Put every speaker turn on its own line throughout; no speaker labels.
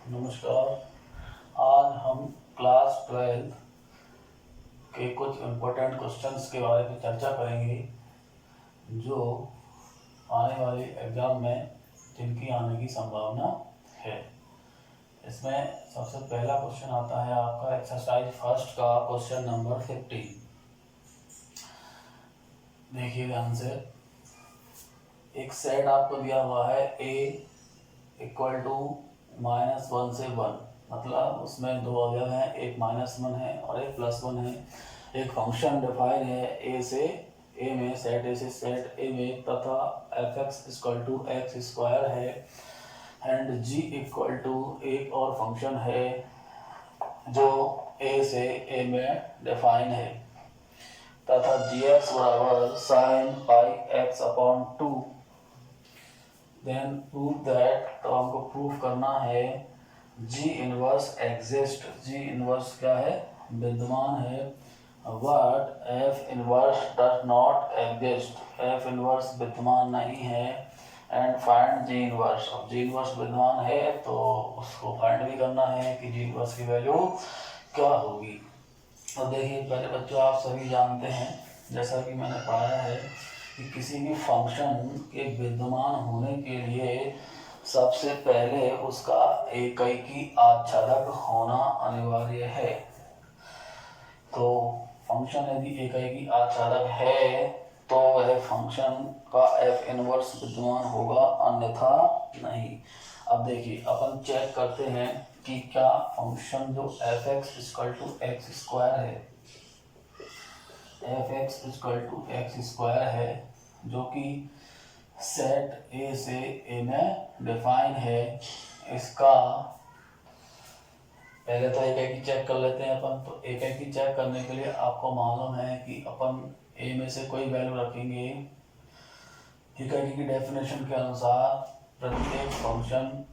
नमस्कार। आज हम क्लास 12 के कुछ इम्पोर्टेंट क्वेश्चंस के बारे में चर्चा करेंगे जो आने वाले एग्ज़ाम में जिनकी आने की संभावना है। इसमें सबसे पहला क्वेश्चन आता है आपका एक्सरसाइज फर्स्ट का क्वेश्चन नंबर 15। देखिए ध्यान से, एक सेट आपको दिया हुआ है a इक्वल टू -1 से 1, मतलब उसमें दो अवयव हैं, एक -1 है और एक +1 है। एक फंक्शन डिफाइन है a से a में, सेट a से सेट a में, तथा f(x) = x² है एंड g इक्वल टू एक और फंक्शन है जो a से a में डिफाइन है, तथा gx बराबर sin πx/2। Then prove that, तो हमको प्रूव करना है g inverse exist. g inverse क्या है? विद्यमान है। But f inverse does not exist, f inverse विद्यमान नहीं है। एंड फाइंड g इनवर्स, अब g इनवर्स विद्यमान है तो उसको फाइंड भी करना है कि g इनवर्स की वैल्यू क्या होगी। तो देखिए पहले बच्चों, आप सभी जानते हैं, जैसा कि मैंने पढ़ाया है, कि किसी भी फंक्शन के विद्यमान होने के लिए सबसे पहले उसका एकैकी आच्छादक होना अनिवार्य है। तो फंक्शन यदि एकैकी आच्छादक है तो वह फंक्शन का f इनवर्स विद्यमान होगा, अन्यथा नहीं। अब देखिए अपन चेक करते हैं कि क्या फंक्शन जो f(x) = x² है, f(x) = x² है, जो कि सेट a से a में डिफाइन है, इसका पहले तो एकैकी चेक कर लेते हैं अपन। तो एकैकी चेक करने के लिए आपको मालूम है कि अपन a में से कोई वैल्यू रखेंगे। एकैकी की डेफिनेशन के अनुसार प्रत्येक फंक्शन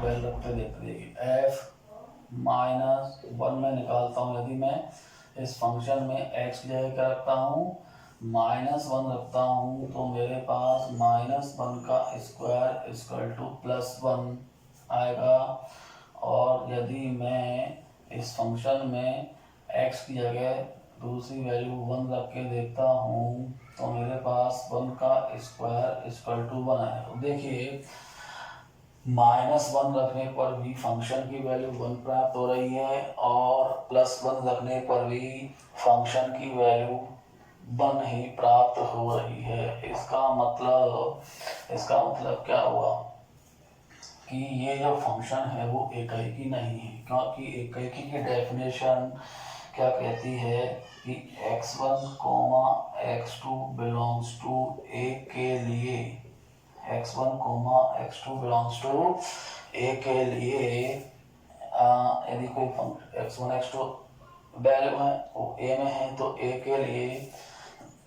वैल्यू रखते देखिए, f-1 में निकालता हूँ। यदि मैं इस फंक्शन में x की जगह क्या रखता हूँ, -1 रखता हूँ, तो मेरे पास -1 का स्क्वायर = +1 आएगा। और यदि मैं इस फंक्शन में x की जगह दूसरी वैल्यू 1 रख के देखता हूँ तो मेरे पास 1 का स्क्वायर = 1 है। देखिए -1 रखने पर भी फंक्शन की वैल्यू 1 प्राप्त हो रही है और +1 रखने पर भी फंक्शन की वैल्यू 1 ही प्राप्त हो रही है। इसका मतलब क्या हुआ कि ये जो फंक्शन है वो एकैकी नहीं है, क्योंकि एकैकी की डेफिनेशन क्या कहती है कि x1, x2 belongs to a के लिए, x1, x2 belongs to a के लिए यदि कोई फंक्शन x1, x2 वैल्यू है वो a में है तो a के लिए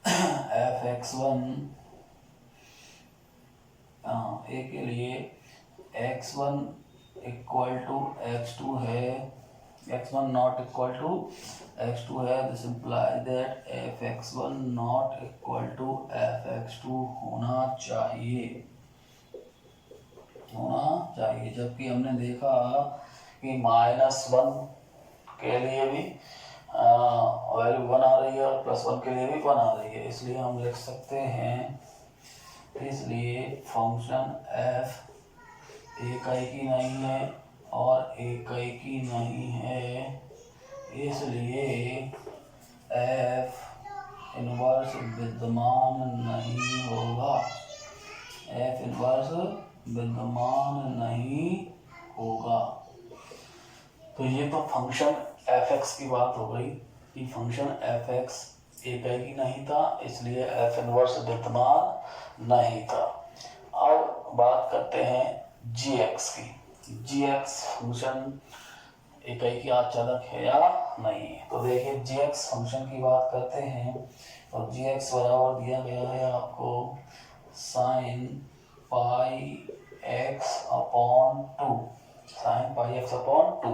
f(x1) a के लिए x1 = x2 है, x1 not equal to x2 है। This implies that f(x1) not equal to f(x2) होना चाहिए। जबकि हमने देखा कि -1 के लिए भी वैल्यू 1 आ रही है और +1 के लिए भी 1 आ रही है, इसलिए हम लिख सकते हैं, इसलिए फंक्शन f एकैकी नहीं है और एकैकी नहीं है, इसलिए f इनवर्स विद्यमान नहीं होगा, f इनवर्स विद्यमान नहीं होगा। तो ये तो फंक्शन f(x) की बात हो गई कि फंक्शन f(x) एकैकी नहीं था, इसलिए f इनवर्स विद्यमान नहीं था। अब बात करते हैं gx की। gx फंक्शन एकैकी आच्छादक है या नहीं। तो देखिए gx फंक्शन की बात करते हैं और gx बराबर दिया गया है आपको sin πx/2, sin πx/2,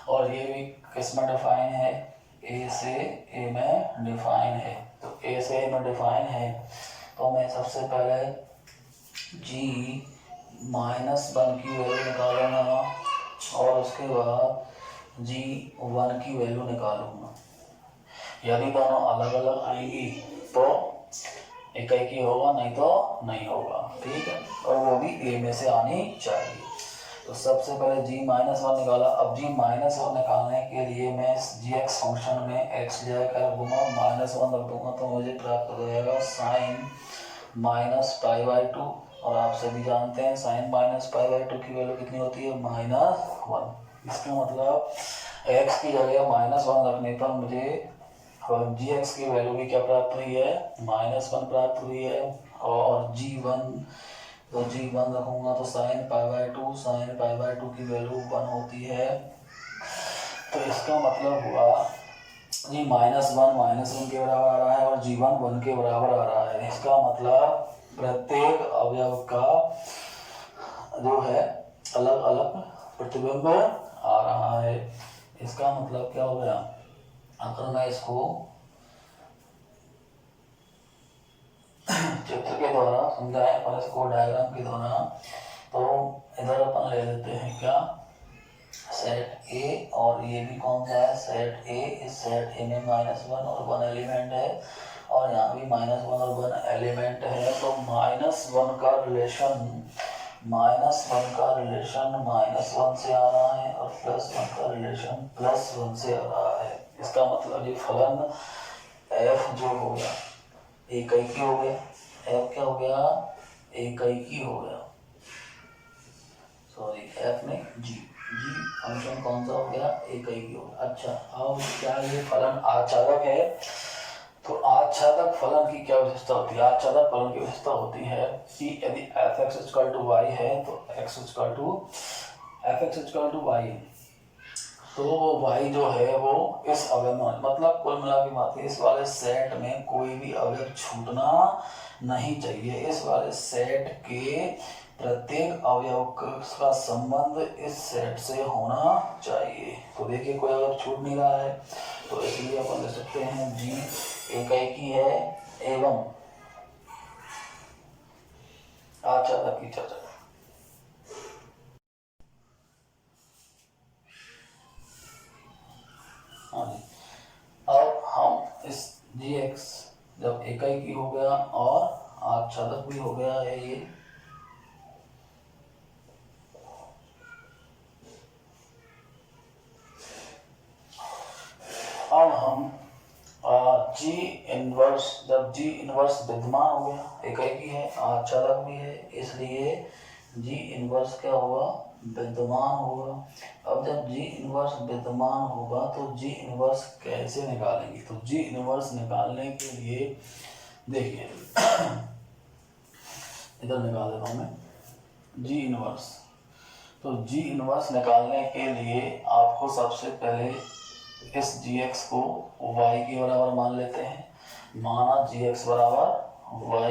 और ये भी किस में डिफाइन है, a से a में डिफाइन है। तो a से a में डिफाइन है तो मैं सबसे पहले g -1 की वैल्यू निकालूंगा और उसके बाद g1 की वैल्यू निकालूंगा। यदि दोनों अलग अलग आएंगी तो एक ही होगा, नहीं तो नहीं होगा, ठीक है, और वो भी ए में से आनी चाहिए। तो सबसे पहले g-1 निकाला। अब g-1 निकालने के लिए मैं gx फंक्शन में x जगह कर रखूँगा, -1 रख दूंगा तो मुझे प्राप्त हो जाएगा sin -π/2। और आप सभी जानते हैं sin -π/2 की वैल्यू कितनी होती है, -1। इसका मतलब x की जगह -1 रखने पर मुझे gx की वैल्यू भी क्या प्राप्त हुई है, -1 प्राप्त हुई है। और g1 रखूंगा तो sin π/2 की वैल्यू 1 होती है। तो इसका मतलब हुआ जी -1 के बराबर आ रहा है और g1 1 के बराबर आ रहा है। इसका मतलब प्रत्येक अवयव का जो है अलग अलग प्रतिबिंब आ रहा है। इसका मतलब क्या हो गया, अगर मैं इसको चित्र के द्वारा समझाएं और इसको डायग्राम के द्वारा, तो इधर अपन ले लेते हैं क्या, सेट ए, और ये भी कौन सा है, सेट ए। इस सेट ए में -1 और 1 एलिमेंट है और यहाँ भी -1 और 1 एलिमेंट है। तो -1 का रिलेशन -1 से आ रहा है और +1 का रिलेशन +1 से आ रहा है। इसका मतलब ये फलन f जो हो गया एक हो गया, f क्या हो गया, एक हो गया, सॉरी f में g फंक्शन कौन सा हो गया, एक हो गया। अच्छा, अब क्या ये फलन आच्छादक है, तो आच्छादक फलन की क्या विशेषता होती है, आच्छादक फलन की विशेषता होती है कि यदि f(x)y है तो f(x)y तो y जो है वो इस अवयव में, मतलब कुल मिला के बात है, इस वाले सेट में कोई भी अवयव छूटना नहीं चाहिए। इस वाले सेट के प्रत्येक अवयव का संबंध इस सेट से होना चाहिए। तो देखिए कोई अवयव छूट नहीं रहा है, तो इसलिए अपन ले सकते हैं g एक ही है एवं आच्छादक की चर्चा। हाँ जी, अब हम इस gx जब एक ही हो गया और आच्छादक भी हो गया है ये, अब हम g इनवर्स, जब g इनवर्स विद्यमान हो गया, एक ही है आच्छादक भी है, इसलिए g इनवर्स क्या होगा, विद्यमान होगा। अब जब g इनवर्स विद्यमान होगा तो g इनवर्स कैसे निकालेंगे, तो g इनवर्स निकालने के लिए देखिए इधर निकाल देता हूँ मैं g इनवर्स। तो g इनवर्स निकालने के लिए आपको सबसे पहले इस gx को y के बराबर मान लेते हैं, माना gx बराबर y।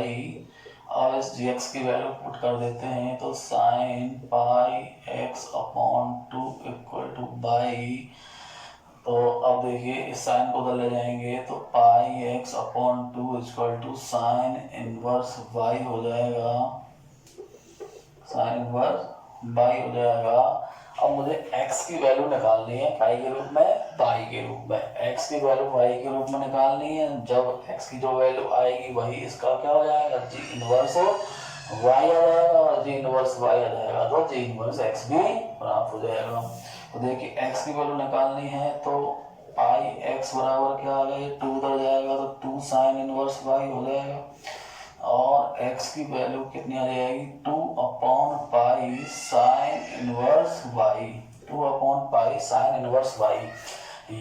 अब इस gx की वैल्यू पुट कर देते हैं तो sin πx/2 = तो अब देखिए इस साइन को उधर ले जाएंगे तो πx/2 = sin इनवर्स y हो जाएगा, sin इनवर्स y हो जाएगा। अब मुझे x की वैल्यू निकालनी है काय के रूप में, y के रूप में, x की वैल्यू y के रूप में निकालनी है। जब x की जो वैल्यू आएगी वही इसका क्या हो जाएगा, g इनवर्स y आ जाएगा, और g इनवर्स y आ जाएगा तो g इनवर्स x भी प्राप्त हो जाएगा। तो देखिए x की वैल्यू निकालनी है तो πx बराबर क्या आ गया, 2 उधर जाएगा तो 2 sin इनवर्स y हो जाएगा, और x की वैल्यू कितनी आ जाएगी, 2/π sin inverse y, 2/π sin inverse y।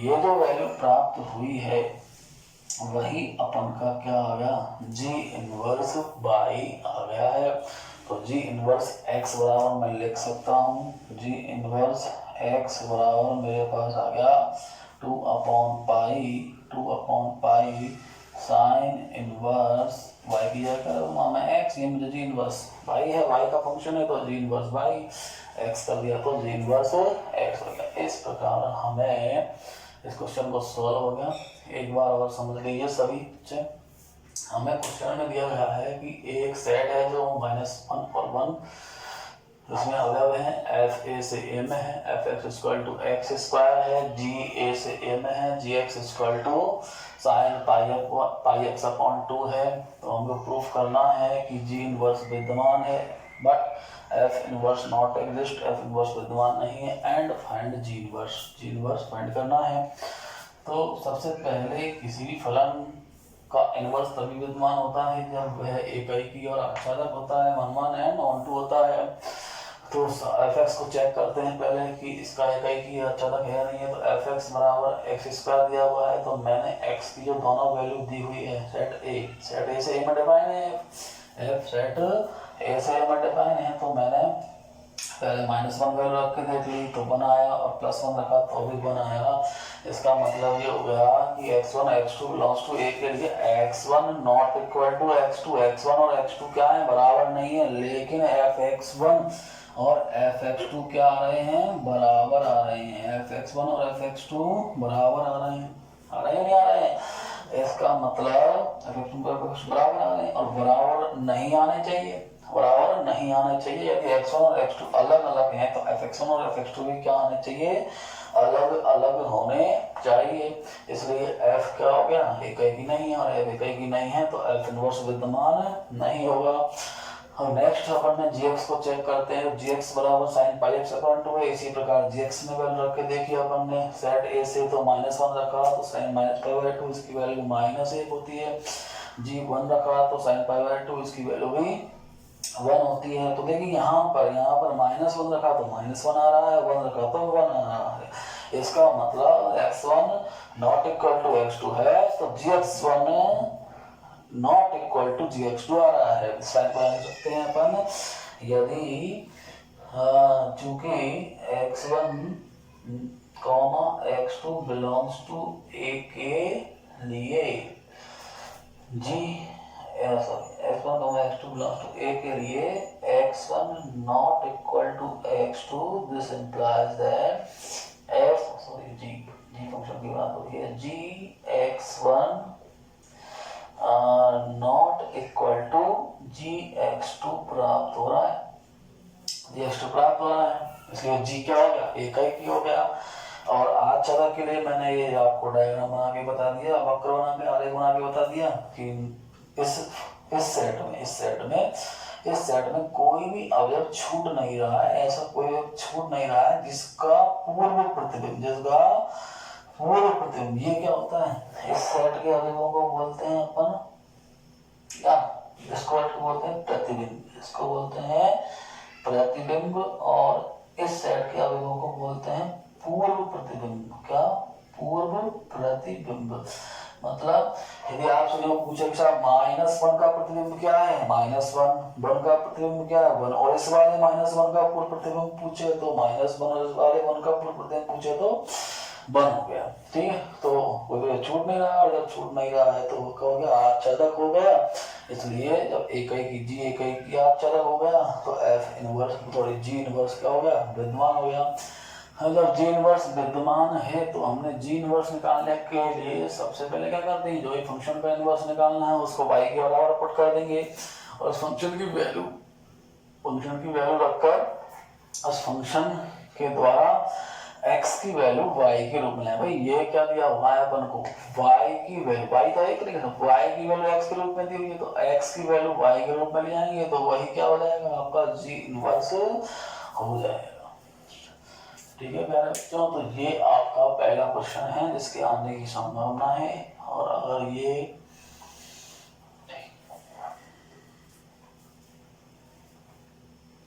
ये जो वैल्यू प्राप्त हुई है वही अपन का क्या आ गया, g इनवर्स y आ गया है। तो g इनवर्स x बराबर मैं लिख सकता हूँ, g इनवर्स x बराबर मेरे पास आ गया 2/π sin इनवर्स y की जगह मैं x, ये मुझे g इनवर्स y है, y का फंक्शन है तो g इनवर्स y, x कर दिया तो g इनवर्स x हो गया। इस प्रकार हमें इस क्वेश्चन को सॉल्व हो गया। एक बार और समझ लीजिए सभी बच्चे, हमें क्वेश्चन में दिया गया है कि एक सेट है जो -1 और 1 इसमें अवयव है एफ ए से ए में है, F X equal to X square है, जी ए से ए में है, G X equal to sine pi X upon 2 है। तो हमको प्रूफ करना है कि जी इनवर्स विद्यमान है but F inverse not exist, F inverse विद्यमान नहीं है and find ji inverse find करना है। तो सबसे पहले किसी भी फलन का इनवर्स तभी विद्यमान होता है जब वह एकाकी और आच्छादक होता है, मनमान एंड ऑनटू होता है। तो एफ एक्स को चेक करते हैं पहले कि इसका एकाकी आच्छादक है या नहीं है। तो एफ एक्स बराबर एक्स स्क्वायर दिया हुआ है, तो मैंने एक्स की जो दोनों वैल्यू दी हुई है सेट ए से ए में डिफाइन है, एफ सेट ए से ए में डिफाइन है, तो मैंने पहले -1 वैल्यू रख के देख ली तो 1 आया और +1 रखा तो भी 1 आया। इसका मतलब ये हो गया कि x1 x2 बिलोंग्स टू ए के लिए x1 not equal to x2, x1 और x2 क्या है, बराबर नहीं है, लेकिन fx1 और fx2 क्या आ रहे हैं, बराबर आ रहे हैं। fx1 और fx2 बराबर आ रहे हैं, नहीं आ रहे हैं। इसका मतलब fx2 बराबर आ रहे हैं और बराबर नहीं आने चाहिए, बराबर नहीं आने चाहिए। यदि x1 और x2 अलग अलग हैं तो fx1 और fx2 भी क्या आने चाहिए, अलग अलग होने चाहिए। इसलिए f क्या हो गया, एकाकी नहीं है, और f एकाकी नहीं है तो f इनवर्स विद्यमान नहीं होगा। और नेक्स्ट अपन ने gx को चेक करते हैं। gx बराबर sin पाई एक्स अपॉन 2 है। इसी प्रकार gx में वैल्यू रख के देखिए अपन ने सेट a से तो -1 रखा तो sin -पाई/2 इसकी वैल्यू -1 होती है, g1 रखा तो sin पाई/2 इसकी वैल्यू भी 1 होती है। तो देखिए यहाँ पर -1 रखा तो -1 आ रहा है, 1 रखा तो 1 आ रहा है। इसका मतलब x1 not equal to x2 है तो gx1 not equal to gx2 आ रहा है। साइन को लिख सकते हैं अपन, यदि चूंकि x1 x2 बिलोंग्स टू ए के लिए x1 x2 बिलोंग्स टू ए के लिए x1 not equal to x2, this implies that g function की बात हो रही है, gx1 not equal to gx2 प्राप्त हो रहा है, gx2 प्राप्त हो रहा है। इसलिए g क्या हो गया, एकाकी हो गया। और आच्छादक के लिए मैंने ये आपको डायग्राम बना के बता दिया, वक्र बना के आलेख बना के बता दिया कि इस सेट में कोई भी अवयव छूट नहीं रहा है, ऐसा कोई अवयव छूट नहीं रहा है जिसका पूर्व प्रतिबिंब, ये क्या होता है, इस सेट के अवयवों को बोलते हैं अपन क्या, इसको बोलते हैं प्रतिबिंब, इसको बोलते हैं प्रतिबिंब, और इस सेट के अवयवों को बोलते हैं पूर्व प्रतिबिंब। क्या, पूर्व प्रतिबिंब। मतलब यदि आपसे जो पूछे कि साहब -1 का प्रतिबिंब क्या है, -1 का प्रतिबिंब क्या है 1, और इस वाले -1 का पूर्व प्रतिबिंब पूछे तो -1, और इस वाले 1 का पूर्व प्रतिबिंब पूछे तो 1 हो गया। ठीक है, तो कोई छूट नहीं रहा, और जब छूट नहीं रहा है तो वो क्या हो गया, आच्छादक हो गया। इसलिए जब एकाकी जी एकाकी आच्छादक हो गया तो f इनवर्स g इनवर्स क्या हो गया, विद्यमान हो गया। जब g इनवर्स विद्यमान है तो हमने g इनवर्स निकालने के लिए सबसे पहले क्या करते हैं, जो एक फंक्शन का इनवर्स निकालना है उसको y के बराबर पुट कर देंगे, और उस फंक्शन की वैल्यू रखकर उस फंक्शन के द्वारा x की वैल्यू y के रूप में है। भाई ये क्या दिया हुआ है अपन को, y की वैल्यू, y तो एक तरीके से y की वैल्यू x के रूप में दी हुई है तो x की वैल्यू y के रूप में ले आएंगे तो वही क्या हो जाएगा, आपका g इनवर्स हो जाएगा। ठीक है प्यारे बच्चों, तो ये आपका पहला क्वेश्चन है जिसके आने की संभावना है, और अगर ये